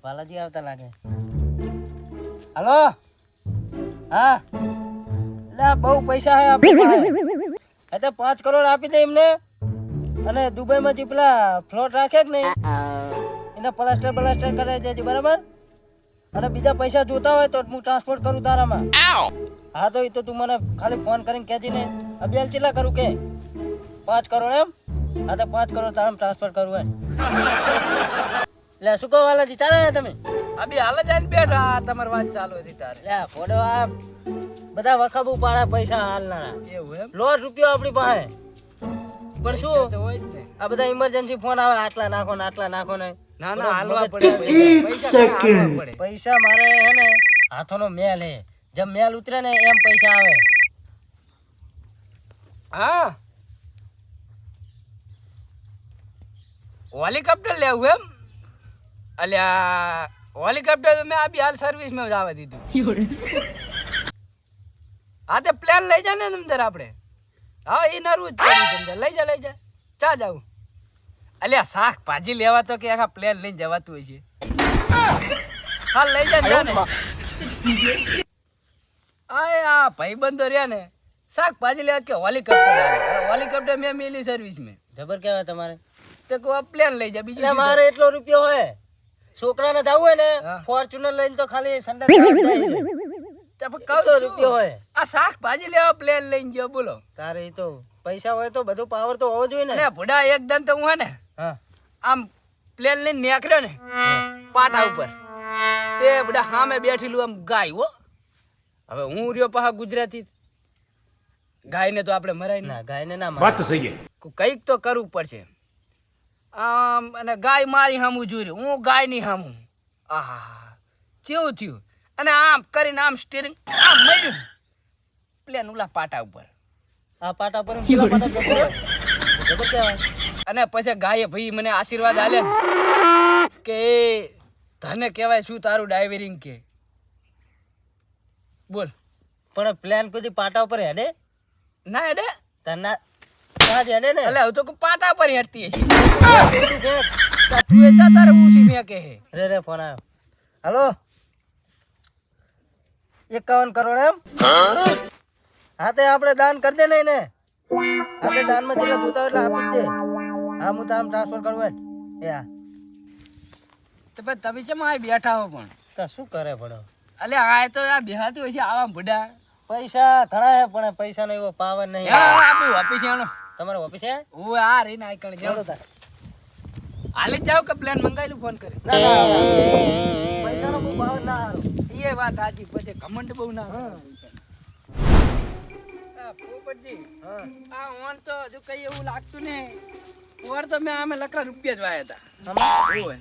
બાલાજી આવતા લાગે. હલો હા એટલે બહુ પૈસા હે આપણી પાસે. એટલે 5 કરોડ આપી દે એમને. અને દુબઈમાં જે પેલા ફ્લોટ રાખે કે નહીં એને પ્લાસ્ટર કરાવી દેજે બરાબર. અને બીજા પૈસા જોતા હોય તો હું ટ્રાન્સપોર્ટ કરું તારામાં. હા તો એ તો તું મને ખાલી ફોન કરીને કહેજે ને. અભિયાલ કેટલા કરું કે 5 કરોડ એમ. હા તો 5 કરોડ તારામાં ટ્રાન્સફર કરવું એમ. એટલે શું કહો વાલાજી ચાલે તમે? અભી હાલ જ આઈને બેઠા તમારી વાત ચાલુ હતી તારે. એટલે ફોડો આ બધા વખબુ પાડે પૈસા હાલના. એવું એમ લોટ રૂપિયો આપણી પાસે. પણ શું તો હોય જ ને. આ બધા ઇમરજન્સી ફોન આવે આટલા નાખો ને આટલા નાખો ને. ના ના હાલવા પડે પૈસા હાલવા પડે. પૈસા મારે હે ને હાથોનો મેલ હે. જેમ મેલ ઉતરે ને એમ પૈસા આવે. હા હેલિકોપ્ટર લેવું એમ. અલ્યા હેલિકોપ્ટર મેં અભી હાલ સર્વિસ में જવા દીધું. હા તે પ્લેન લઈ જા ને અંદર આપણે. હા એ નરું જ પડ્યું અંદર. લઈ જા ચા જાવું. અલ્યા શાકભાજી લેવા તો કે આખા પ્લેન લઈને જવાતું હોય છે. હા લઈ જા ને. આ ભાઈબંધો રહ્યા ને શાકભાજી લેવા કે હેલિકોપ્ટર મેં મિલી સર્વિસ में. જબર કહેવાય તમારે. તો કો પ્લેન લઈ જા બીજું. એટલે મારે એટલો રૂપિયો હોય. છોકરાને જવું હોય ને ફોર્ચ્યુનર લઈને તો ખાલી સંડાસ એટલો રૂપિયો હોય. આ શાકભાજી લેવા પ્લેન લઈને ગયો બોલો. તારે એ તો પૈસા હોય તો બધું પાવર તો હોવો જોઈએ ને. અરે ભુડા એકદમ તો હું હે ને હા આમ પ્લેન લઈને નીકળ્યો ને પાટા ઉપર તે બધા સામે બેઠેલું આમ ગાય હો. હવે હું રહ્યો પાછા ગુજરાતી ગાય ને તો આપણે મરાય ના ગાય ને ના વાત તો સહી કંઈક તો કરવું પડશે. આમ અને ગાય મારી સામું જોઈ રહ્યો હું ગાય ની સામું. આહા કેવું થયું. અને આમ કરીને આમ સ્ટીરિંગ આમ મળ્યું પ્લેન ઉલા પાટા ઉપર. આ પાટા પર પેલા પાટા જબર હોય. જબર કહેવાય. અને પછી ગાયે ભાઈ મને આશીર્વાદ આલે ને કે તને કહેવાય શું તારું ડાઈવરિંગ કે બોલ. પણ પ્લાન કોઈ પાટા ઉપર હેડે ના હેડે તના ત્યાં જ હેડે ને. એટલે હું તો પાટા પર હેડતી હશે. શું કે તું એ જા તારે ઉસી મેં કહે. રે ફોન આવ્યો. હલો 51 કરોડ એમ. હા તે આપણે દાન કરી દે નહીં ને. હા તે દાનમાં જેટલા જોતા હોય એટલે આપી જ દે. હા હું તારા ટ્રાન્સફર કરું એ હા. તો ભાઈ તમે કેમ આ બેઠા હો પણ. તો શું કરે પડો. અલે આ તો આ બેહાતું હોય છે આવા બુડા. પૈસા ઘણા હે પણ પૈસાનો એવો પાવર નહીં. આપણું ઓફિસ આનો તમારે ઓફિસ હે? હું આ રહીને આઈકણ જાઉં. હાલી જ જાવ કે પ્લાન મંગાવેલું ફોન કરે. ના ના પૈસાનો બહુ પાવર ના હારો. એ વાત સાચી પછી કમેન્ટ બહુ ના પોપટજી આ ઓન તો હજુ કઈ એવું લાગતું ને ઓર તો મેં આમે લકડા રૂપિયા જ વાયા હતા. ઓય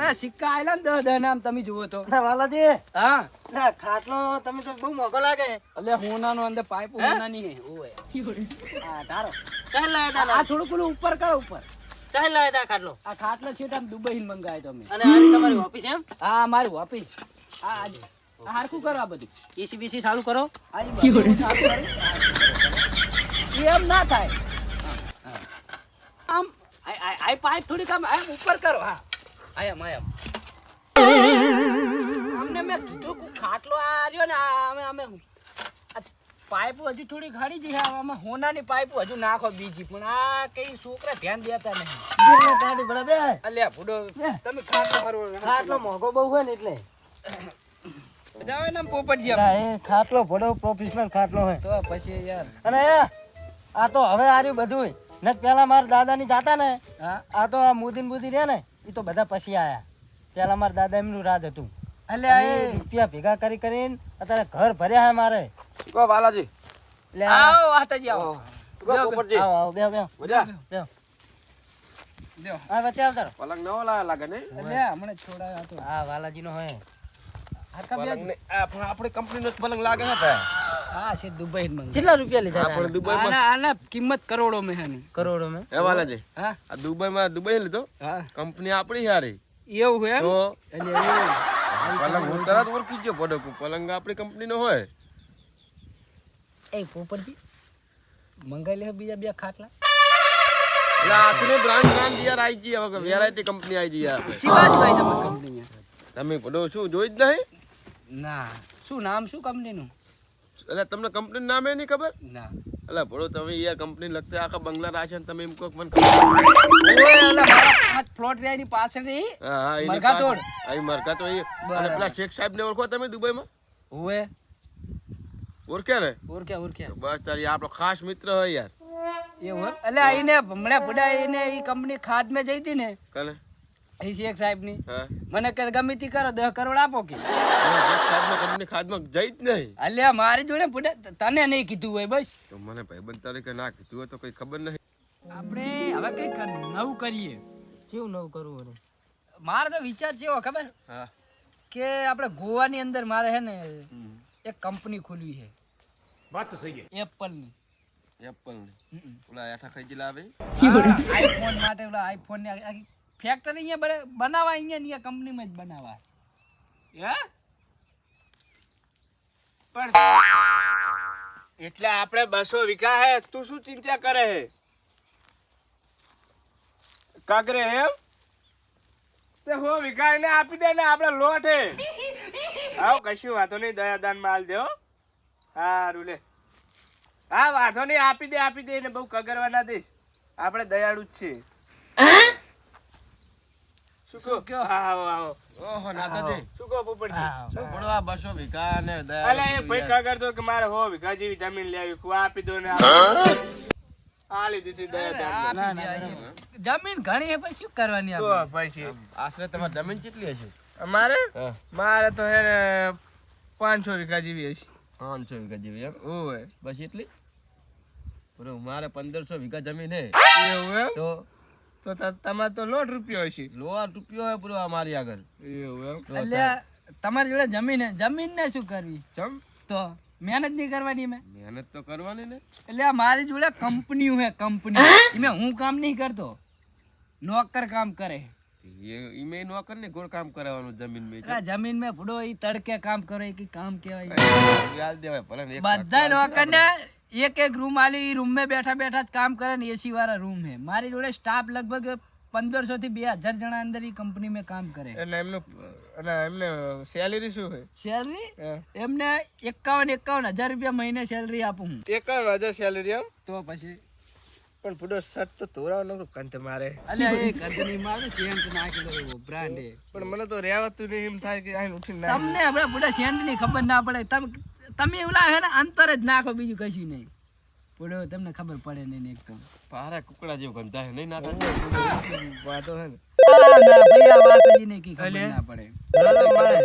આ સિક્કા આયલા ને 10 નામ તમે જુઓ તો. વાલાજી હા ના ખાટલો તમે તો બહુ મોંઘો લાગે. એટલે હોનાનો અંદર પાઇપ હોનાની હે. ઓય હા તારો ચાલ લાયદા આ થોડું પેલું ઉપર કરો ઉપર. ચાલ લાયદા ખાટલો. આ ખાટલો છે આમ દુબઈ માં મંગાવ્યો તો મેં. અને આ તમારી ઓફિસ એમ? હા મારું ઓફિસ. આ આજે આ હારખું કરો આ બધું. એસી બીસી ચાલુ કરો. આજી બધું ચાલુ કરો. એમ ના થાય. આમ આ પાઇપ થોડીક આમ ઉપર કરો. હા આયમ અમને મેં કીધું કે ખાટલો આ રહ્યો ને અમે પાઇપ હજુ થોડી ખાડી જઈ. આમાં હોનાની પાઇપ હજુ નાખો બીજી પણ આ કઈ છોકરા ધ્યાન દેતા નહીં. ગાડી ભલે બે. અલ્યા ભૂડો તમે ખાટલો ફરવો. ખાટલો મોંઘો બહુ હોય ને એટલે. જાવ ને પોપટજી ના એ ખાટલો ભડો પ્રોફેશનલ ખાટલો હોય. તો પછી યાર અને આ તો હવે આર્યું બધું ને પેલા મારા દાદાની જાતા ને. હા આ તો આ મુદીન બુદી રહ્યા ને એ તો બધા પછી આયા. પેલા મારા દાદા એમનું રાજ હતું. અલ્યા એ રૂપિયા ભેગા કરીને અત્યારે ઘર ભર્યા હે મારે. કો બાલાજી એટલે આવો વાતાજી આવો. પોપટજી આવો આવો બેહો બેહો મજા બેહો. દેવ આ વચ્ચે આવતા રહો. પલંગ નવો લાગે ને અલ્યા હમણે છોડાયો હતો. આ વાલાજીનો હોય. હરકા પલંગ બે ને આ પણ આપણી કંપનીનો જ પલંગ લાગે છે ભાઈ. હા છે દુબઈ માં. કેટલા રૂપિયા લીધા આપણે હતા? દુબઈમાં આના કિંમત કરોડો में है. કરોડો મેં. હે બાલાજી હા આ દુબઈ લીધો હા કંપની આપણી હારી એવું હે. તો એટલે પલંગ હું તરત ઓળખી ગયો પડો કે પલંગ આપણી કંપનીનો હોય. એ પોપટજી મંગાઈ લે બીજા બે ખાટલા. એટલે હાથની બ્રાન્ડ યાર આવી ગઈ હવે વેરાયટી કંપની આવી ગઈ યાર ચીવા જ ભાઈ તમારી કંપની તમે બધું શું જોઈ જ નહીં ના શું નામ શું કંપનીનું એટલે તમને કંપનીનું નામ એ નહીં ખબર ના એટલે ભડો તમે યાર કંપની લગતા આખા બંગલા રાશે ને તમે એમ કહો કે મને ખબર ઓય ઓલા મારા પાંચ પ્લોટ રેડી પાછળ રહી હા હા એની મરઘા પાસે- તોડ. અહીં મરઘા તો અહીં. અને બરાબર. પેલા શેખ સાહેબ ને ઓળખો તમે દુબઈમાં ઓએ ઓળખ્યા ને ઓળખ્યા બસ તારી આપણો ખાસ મિત્ર હોય યાર એવું એમ? એટલે આઈને હમણાં બધા એને ઈ કંપની ખાદ મેં જઈ હતી ને કાલે એ શેખ સાહેબ ની હા મને કે ગમે તી કરો 10 કરોડ આપો કે શેખ સાહેબ ને કંપની ખાદમાં જઈ જ નહીં અલ્યા મારી જોડે બધા તને નહીં કીધું હોય બસ તો મને ભાઈબંધ તરીકે ના કીધું હોય તો કઈ ખબર નહીં આપણે હવે કઈક નવું કરીએ કેવું નવું કરવું ને મારો તો વિચાર છે એવો ખબર હા કે આપણે ગોવાની અંદર મારે હે ને એક કંપની ખોલવી છે बात तो सही है એપલ ની એપલ ઓલા આઠા ખાઈ ગયેલા આવે આઈફોન માટે ઓલા આઈફોન ની આખી ફેક્ટરી અહીંયા બનાવવા અહીંયા કંપનીમાં જ બનાવવા હે પણ એટલે આપણે 200 વીઘા હે તું શું ચિંતા કરે હે કાગરે એમ તે હો વીઘા એને આપી દે ને આપણે લોટ હે આવ કશું વાતો નહીં દયાદાન માલ દે હો હારું લે હા વાંધો નહીં આપી દે એને બહુ કગરવા ના દઈશ આપણે દયાળુ જ છીએ શું કહો હા આવો આવો ઓહો નાતાજી શું કહો પોપટજી શું પડો આ 200 વીઘા ને અલે એ ભાઈ કાગર તો કે મારે 100 વીઘા જેવી જમીન લેવી કુ આપી દો ને આલી દીધી દયા જમીન ઘણી હે પછી શું કરવાની તો આપણે પછી આશરે તમારી જમીન કેટલી હશે અમારે હા મારે તો હે ને 500 વીઘા જેવી હશે 500 વીઘા જેવી એમ ઓય બસ એટલી બરો મારે 1500 વીઘા જમીન હે એવું એમ તો તો તમારે તો લોટ રૂપિયો હશે લોવા રૂપિયો હે પૂરો અમારી આગળ એવું એમ તો અલ્યા તમારી જોડે જમીન હે જમીન ને શું કરવી ચમ તો મહેનત નહીં કરવાની મેં મહેનત તો કરવાની ને એટલે આ મારી જોડે કંપની હે કંપની એમાં હું કામ નહીં કરતો નોકર કામ કરે એ ઈમે નોકર ને ગોળ કામ કરાવવાનું જમીન મેં એટલે જમીન में ભૂડો ઈ તડકે કામ કરે કે કામ કેવાય યાદ દેવાય ભલે ને એક બધા નોકર ને એક રૂમ આલી ઈ રૂમ में બેઠા બેઠા જ કામ કરે ને એસી વાળા રૂમ હે મારી જોડે સ્ટાફ લગભગ 1500 થી 2000 જણા અંદર ઈ કંપની में કામ કરે અને એમને સેલેરી શું છે સેલરી હા. એમને 51,000 રૂપિયા મહિને સેલરી આપું હું 51,000 સેલેરી એમ તો પછી પણ પૂરો શર્ટ તો ધોરાવ નકરું કંત મારે અલ્યા એ કંપની માં સેન્ટ નાખી દો એવો બ્રાન્ડ હે પણ મને તો રહેવાતું નહીં એમ થાય કે આઈને ઉઠીને ના તમને હમણાં બુડા સેન્ટ ની ખબર ના પડે તમે ઓલા હે ને અંતર જ નાખો બીજું કશું નહીં પૂડો તમને ખબર પડે નહીં એકદમ પારા કુકડા જેવું ગંધા નહીં નાખા વાતો હે ને ના ભાઈ આ વાત જ નહીં કી ખબર ના પડે મારે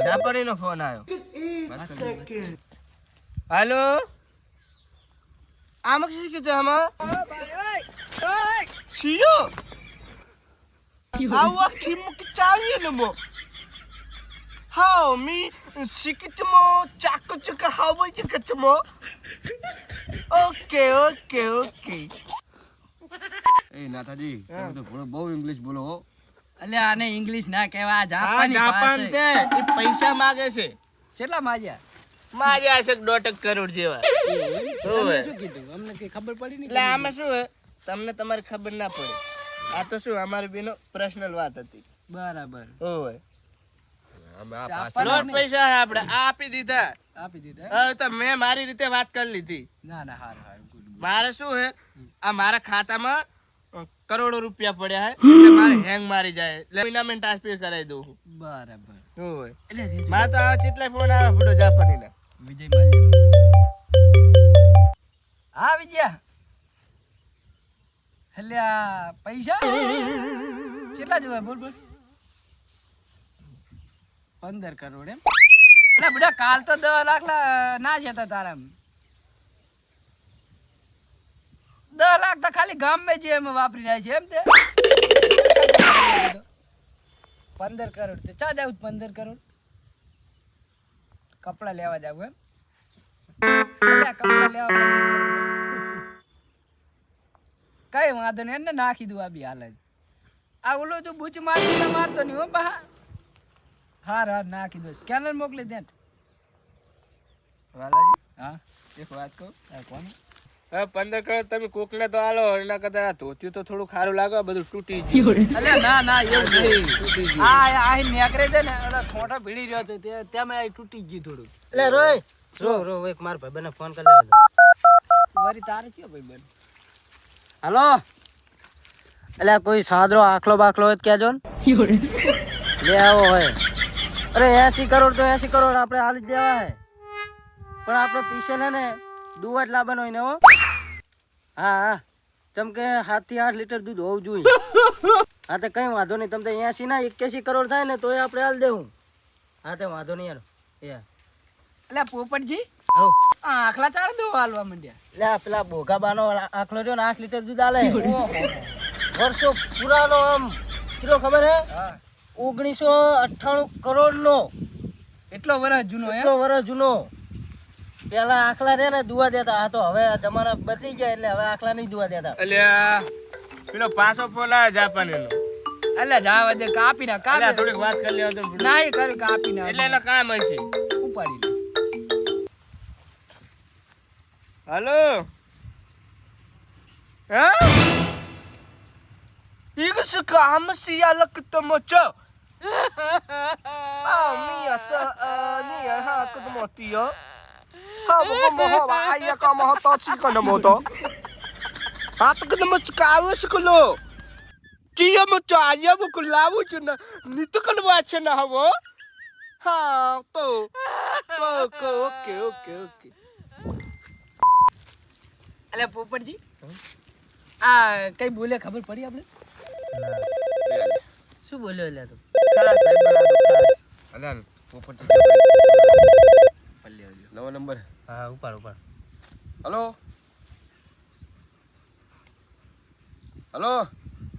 જાપાનીનો ફોન આવ્યો હાલો આમાં શું કીધું આમાં શિયો આવા ખીમુક ચાવીએ ને મો હાઉ મી સિકિટમો ચાકુ ચક હાવો ચકચમો ઓકે એ નાથાજી તમે તો બહુ ઇંગ્લિશ બોલો હો અલ્યા આને ઇંગ્લિશ ના કહેવા હા જાપાની જાપાન છે એ પૈસા માંગે છે કેટલા માજ્યા માગે હશે 1.5 કરોડ જેવા તમે શું કીધું અમને કઈ ખબર પડી નહીં એટલે આમાં શું હે તમને તમારી ખબર ના પડે આ તો શું અમારી બેનો પર્સનલ વાત હતી બરાબર ઓય અમે આ જાપાન લોટ પૈસા હે આપણે આ આપી દીધા આપી દીધા હવે તો મેં મારી રીતે વાત કરી લીધી ના ના હારું હારું ગુડ મારે શું હે આ મારા ખાતામાં કરોડો રૂપિયા પડ્યા હે એટલે મારે હેંગ મારી જાય એટલે મહિનામાં ટ્રાન્સફર કરાવી દઉં છું. બરાબર ઓય એટલે મારે તો આવા કેટલાય ફોન આવે ફોટો જાપાનીના વિજય માલ્યા હા વિજયા એટલે આ પૈસા કેટલા જોવા બોલ બોલ 15 કરોડ એમ એટલે બધા કાલ તો 10 લાખ ના જતા તારા 10 લાખ તો ખાલી ગામ માં જે એમ વાપરી રહ્યા છે એમ તે 15 કરોડ તો ચા જાવ 15 કરોડ કપડા લેવા જાવ એમ અલ્યા, કપડા લેવા 15 કરોડ. કઈ વાંધો નહીં એને નાખી દઉં આ બી હાલ જ આ ઓલો જો બૂચ મારતો નહીં હો બા હાર નાખી દો સ્કેનર મોકલી દે વાલાજી હા એક વાત કહું કોણ હવે 15 કરોડ તમે કોકને તો આલો, એના કરતા આ ધોતિયું તો થોડું ખારું લાગે, આ બધું તૂટી ગયું. અલ્યા ના ના એવું નહીં. આ નેકરે છે ને ઓલા ઠોઠા ભીડી રહ્યો હતો તેમાં આ તૂટી ગયું થોડું. એટલે રોય રો એક માર ભાઈબંધને ફોન કરી લેવા દો. વરી તારે છે ભાઈબંધ? હાલો, એટલે કોઈ સાદરો આખલો બાખલો હોય તો કહેજો ને. લે આવો હોય. અરે 80 કરોડ તો 80 કરોડ આપણે હાલી જ દેવા હે, પણ આપણે પીછે ને દુવાટ લાવવાનો હોય ને હો. હા ચમ કે 7 થી 8 લીટર દૂધ હોવું જોઈએ. હા તો કઈ વાંધો નહીં, તમે 80 ના 81 કરોડ થાય ને તોય આપણે હાલ દેવું. હા તો વાંધો નહીં યાર. અલ્યા પોપટજી હો આ આખલા ચાર દો હાલવા માંડ્યા. લે પેલા બોગાબાનો આખલો રહ્યો ને 8 લીટર દૂધ હાલે. વર્ષો પુરાનો, આમ કેટલો ખબર હે? 1998 કરોડ નો, એટલો વર્ષ જૂનો એમ? એટલો વર્ષ જૂનો. પેલા આખલા રે ને દુવા દેતા, આ તો હવે જમાના બદલી જાય એટલે હવે આખલા નહીં દુવા દેતા. અલ્યા પેલો પાછો ફોન આવ્યો જાપાનીનો. અલ્યા જાવા દે, કાપી ના અલ્યા કાપી. થોડીક વાત કરી લેવા દો. ના એ કર્યું કાપી ના એટલે એનો કામ હશે. ઉપાડી લે. હલો હા ઈગસ કામ સિયા લકતમચો મિયા સ નિયા હા કદમોતિયો હા બકો મોહ વાયા કા મોહ તો ચી કનમોતો હા તો કદમચ કાવસ કલો ચિયા મચો આયા બકો લાવું છે ને નિત કલવા છે ને હવો હા તો ઓકે ઓકે ઓકે. અલ્યા પોપટજી આ કઈ બોલે ખબર પડી આપણે? શું બોલ્યો એટલે તું? અલ્યા પોપટ નવો નંબર. હા ઉપર. Hello hello.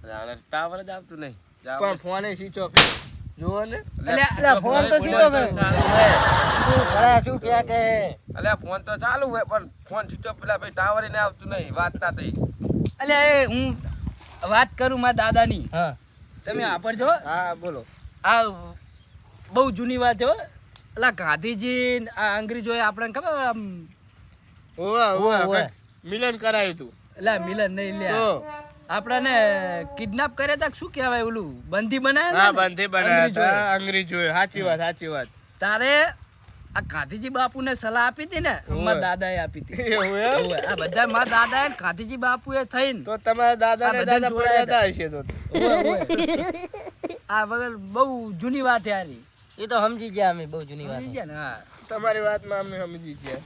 અલ્યા ટાવર જ આવતું નહીં. પણ ફોન સ્વિચ ઓફ જોવો ને. અલ્યા ફોન તો સીધો શું ક્યાં કે અલ્યા ફોન તો ચાલુ હોય પણ ફોન સ્વિચ ઓફ, પેલા ભાઈ ટાવર ને આવતું નહીં, વાત ના થઈ. અલ્યા એ હું વાત કરું મારા દાદાની, હા તમે આપરજો. હા બોલો. આ બહુ જૂની વાત છે હો. અલા ગાંધીજી આ અંગ્રેજોએ આપણને ખબર આમ ઓવા મિલન કરાયું તું. અલા મિલન નહીં લે, તો આપણાને કિડનેપ કર્યા તા, શું કહેવાય ઓલું બંધી બનાવ્યા હા તા ને? બંધી બનાવ્યા અંગ્રેજોએ. હતા અંગ્રેજોએ. સાચી વાત. તારે આ ગાંધીજી બાપુને સલાહ આપી હતી ને, મારા દાદાએ આપી હતી. એવું એમ? ઓવે, આ બધા મારા દાદાએ ને ગાંધીજી બાપુએ થઈને તો તમારા દાદા ને આ બધાને દાદા પડ્યા હશે તો. આ વગર બહુ જૂની વાત યારી. એ તો સમજી ગયા અમે, બહુ જૂની વાત. સમજી ગયા ને? હા. તમારી વાતમાં અમને સમજી ગયા.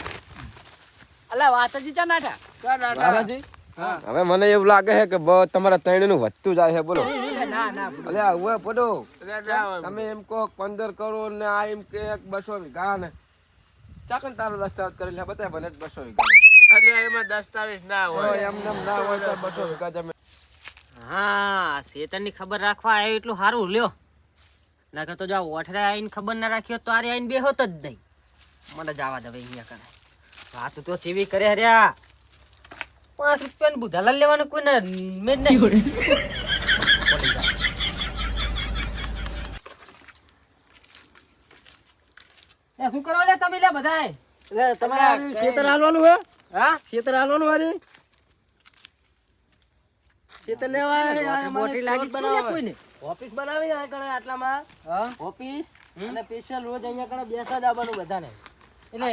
અલા વાતાજી ચા નાઠા. દાદાજી હવે મને એવું લાગે છે કે તમારા ત્રણ નું વધતું જાય છે. બોલો. ના ના અલ્યા હવે પડો જાઓ. તમે એમ કહો 15 કરોડ ને આ એમ કે 200 વીઘા ને ચાકન તારા દસ્તાવેજ કરેલા બધા ભલે 200 વીઘા એટલે એમાં દસ્તાવેજ ના તો હોય. એમ નેમ ના હોય તો 200 વીઘા જમીન. હા શેતરની ખબર રાખવા આવ્યો એટલું સારું લ્યો, નાખે તો જો ઓઠરે આવીને ખબર ના રાખી હોત તો આરે આવીને બેહોત જ નહીં. મને જવા દે અહીંયા કરે વાત તો ચેવી કરે હર્યા. 5 રૂપિયાનું બુધાલા લેવાનું કોઈને મેં જ નહીં. એ શું કરો લે તમે લે બધાય? એટલે તમારે ખેતર હાલવાનું હે? હા ખેતર હાલવાનું વારી ખેતર લેવા આવ્યા છે. મોટી લાગી પ્લોટ તું લે બનાવવા. કોઈને. ઓફિસ બનાવી આ કણે આટલામાં હા ઓફિસ, અને સ્પેશિયલ રોજ અહીંયા કણે બેસા જ આવવાનું બધાને. એટલે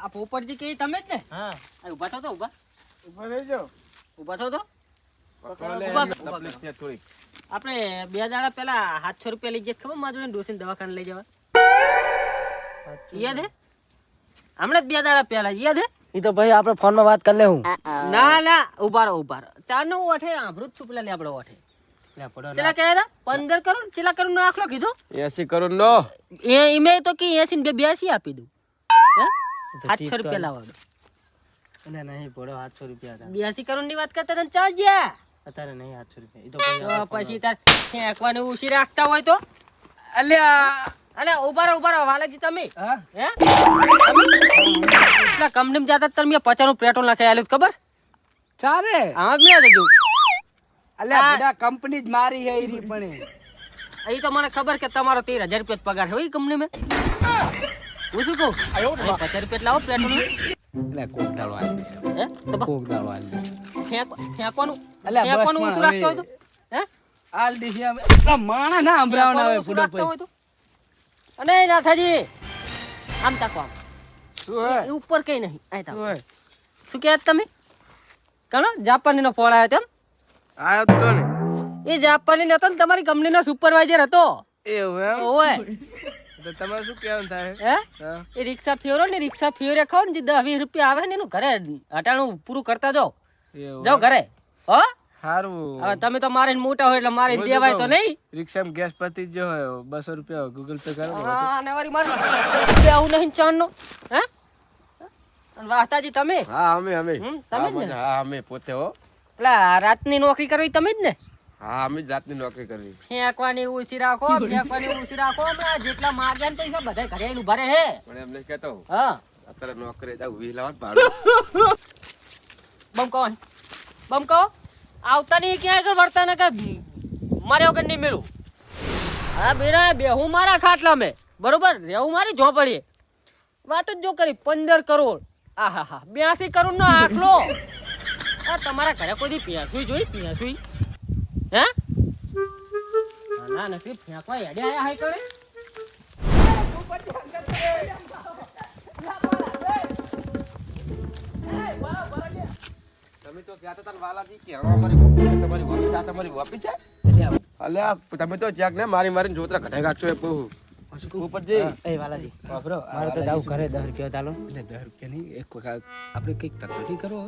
આ પોપટજી કે તમે જ ને? હા આ ઊભા થો તો ઊભા ઉભો થઈ જાઓ. ઊભા થો તો. પકડો લે, ઉભા એની કરો, તકલીફ છે થોડીક. આપણે 2 દાડા પહેલા 700 રૂપિયા લઈ ગયા ખબર માધુને ડોસીને દવાખાને લઈ જવા યાદ હે? હમણાં જ 2 દાડા પહેલા યાદ હે? એ તો ભાઈ આપણે ફોનમાં વાત કરી લે હું. ના ના ઉભા રહો ચાર નો ઓઠે આભરું જ છું પેલા ને આપણે ઓઠે લે પડો ચેલા કહ્યા હતા 15 કરોડ ચેલા કરોડ નો આખલો કીધો 80 કરોડ નો એ ઈમે તો કે 80 ને 82 આપી દઉં હે 700 રૂપિયા લાવવાનો એટલે નહીં પડો 700 રૂપિયા હતા 82 કરોડ ની વાત કરતા તને ચાલ ગયા અત્યારે નહીં 800 રૂપિયા. એ તો પછી તો આપણે પછી તાર ફેંકવાનું ઉછી રાખતા હોય તો અલ્યા અલે ઉભા રહો વાલાજી તમે હા હે પેલા કંપનીમાં જાતા તમે 50 નું પેટ્રોલ નાખી આલ્યું ખબર ચારે. આમાં જ નહીં જતું અલ્યા બધા કંપની જ મારી હે ઈરી પણ અહીં તો મને ખબર કે તમારો 13,000 રૂપિયા પગાર હોય કંપની માં હું શું કહું 50 રૂપિયા લાવો પેટ્રોલ એટલે કોક દાડો આલી દઈશ હવે. હે તો કોક દાડો આલી દઈશ. ફેંકવાનું અલ્યા, બસ ફેંકવાનું માં ઓછું રાખતો હોય તો હે આલી દઈશ અમે. આ માણા ના સંભળાવવાના હવે ફેંકવાનું ઓછું ફૂડો રાખતો પછી. હોય તો અને નાથાજી આમ તાકો આમ શું હે એ ઉપર કઈ નહીં આય તાકો શું હે શું કહે તમે કણો જાપાનીનો ફોન આવ્યો તેમ આયો તો ને એ જાપાની નતો ને તમારી કંપનીનો સુપરવાઇઝર હતો એવું એમ ઓય તો તમારે શું કહેવાનું થાય હે હા એ રિક્ષા ફેરો ને રિક્ષા ફેરે ખાવ ને જે 10-20 રૂપિયા આવે ને એનું ઘરે હટાણું પૂરું કરતા જાઓ એવું જાઓ ઘરે હો સારું હવે તમે તો મારે મોટા હોય એટલે મારે દેવાય તો નહીં રિક્ષામાં ગેસ પતી જ હોય 200 રૂપિયા ગૂગલ પે કરો હા ને વારી મારે આવું નહીં ચાણનો હે અને વાહતાજી તમે હા અમે હમ, તમે જ ને? હા અમે પોતે હો પેલા રાતની નોકરી કરવી તમે જ ને હા અમે જ રાતની નોકરી કરવી ફેંકવાની ઓછી રાખો ફેંકવાની ઓછી રાખો હમણાં જેટલા માગ્યા ને પૈસા બધા ઘરે આવીને ઉભા રહે હે પણ એમને કહેતો હા અત્યારે નોકરી જાવ 20 લાવવાનું ભાડું બમ કહો આવતા નહીં ક્યાં આગળ વળતા ને કે મારે વગર નહીં મેળું હા બેડા બેહું મારા ખાટલા મેં બરોબર રહેવું મારી ઝોપડીએ વાત જ જો કરી 15 કરોડ આહા હા 82 કરોડ નો આખલો આ તમારા ઘરે કોઈ દી પીયાસુઈ જોઈ પીયાસુઈ હે ના નથી ફેંકવા હેડે આયા હાય કરે તમે તો કહેતા હતા ને વાલાજી કે હવે અમારી ઓફિસ છે તમારી ઓફિસ આ તમારી ઓફિસ છે અલ્યા તમે તો ચેક ને મારી મારીને જોતરા ઘટાઈ કાઢશો એ બહુ ઉપર જઈ એ વાલાજી વાપરો મારે તો જાવું ઘરે 10 રૂપિયા ચાલો એટલે 10 રૂપિયા નહીં એક વખત આપણે કંઈક તકલીફ કરો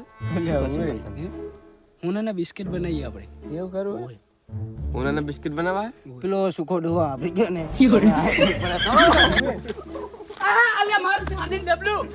હું ને બિસ્કિટ બનાવીએ આપણે એવું કરું ઉનાના બિસ્કિટ બનાવવા પેલો સુખો ડોહો આપી ગયો ને અલ્યા મારું ચાંદીનું ડબલું